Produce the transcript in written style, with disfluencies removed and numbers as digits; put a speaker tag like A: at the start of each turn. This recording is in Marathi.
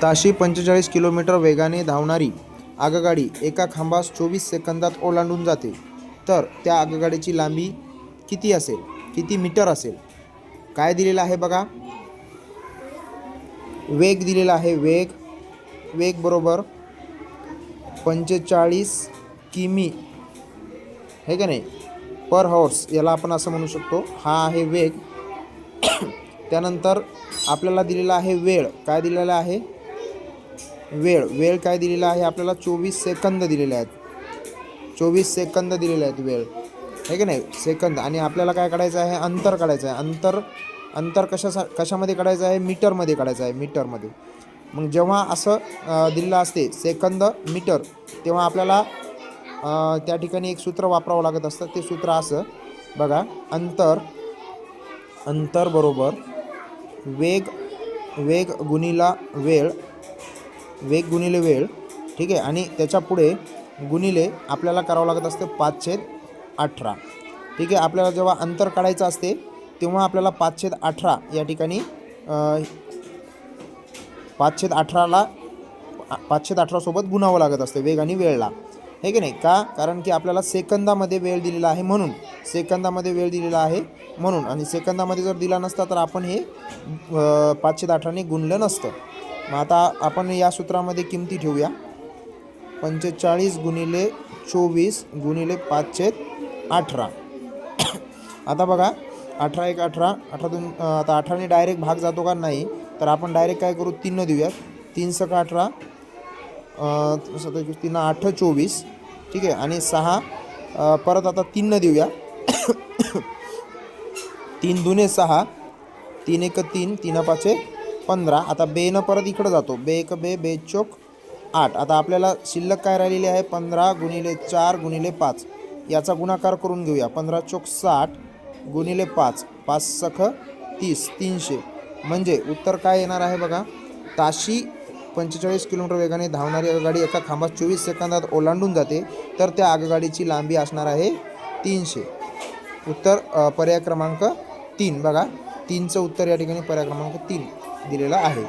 A: ताशी 45 किलोमीटर वेगाने धावणारी आगगाडी एका खांबास 24 सेकंदात ओलांडून जाते, तर त्या आगगाडीची लांबी किती असेल, किती मीटर असेल? काय दिलेलं आहे बघा, वेग दिलेला आहे. वेग बरोबर 45 किमी हे का नाही पर हॉर्स, याला आपण असं म्हणू शकतो. हा आहे वेग. त्यानंतर आपल्याला दिलेला आहे वेळ. काय दिलेला आहे? वेळ काय दिलेला आहे आपल्याला? 24 सेकंद दिलेले आहेत. 24 सेकंद दिलेले आहेत वेळ, आहे की नाही, सेकंद. आणि आपल्याला काय काढायचं आहे? अंतर काढायचं आहे. अंतर कशामध्ये काढायचं आहे? मीटरमध्ये काढायचं आहे, मीटरमध्ये. मग जेव्हा असं दिलेलं असते सेकंद मीटर, तेव्हा आपल्याला त्या ठिकाणी एक सूत्र वापरावं लागत असतं. ते सूत्र असं बघा, अंतर बरोबर वेग गुणिला वेळ, ठीक आहे. आणि त्याच्या पुढे गुणिले आपल्याला करावं लागत असतं 5/18, ठीक आहे. आपल्याला जेव्हा अंतर काढायचं असते तेव्हा आपल्याला 5/18 या ठिकाणी 5/18 सोबत गुणावं लागत असते वेग आणि वेळला, हे की नाही. का? कारण की आपल्याला सेकंदामध्ये वेळ दिलेला आहे म्हणून, आणि सेकंदामध्ये जर दिला नसता तर आपण हे 5/18 गुणलं नसतं. मग आता आपण या सूत्रामध्ये किमती ठेवूया. 45 गुणिले 24 गुणिले 5/18. आता बघा, 18 × 18, 18 आता 18ने डायरेक्ट भाग जातो का? नाही. तर आपण डायरेक्ट काय करू? 3 देऊयात. 3 × 18 3 8 24, ठीक आहे. आणि 6 परत आता 3 देऊया. 3 दुने 6, 3 1 3, 3 5 15. आता बेनं परत इकडं जातो. बे 1 बे, बे चोक 8. आता आपल्याला शिल्लक काय राहिलेली आहे? 15 गुणिले 4 गुणिले 5 याचा गुणाकार करून घेऊया. 15 चोक 60 गुणिले 5, 5 सख 30, 300. म्हणजे उत्तर काय येणार आहे बघा, ताशी 45 किलोमीटर वेगाने धावणारी आगगाडी एका खांबास 24 सेकंदात ओलांडून जाते, तर त्या आगगाडीची लांबी असणार आहे 300. उत्तर पर्याय क्रमांक 3. बघा, 3चं उत्तर या ठिकाणी पर्याय क्रमांक 3 दिलेलं आहे.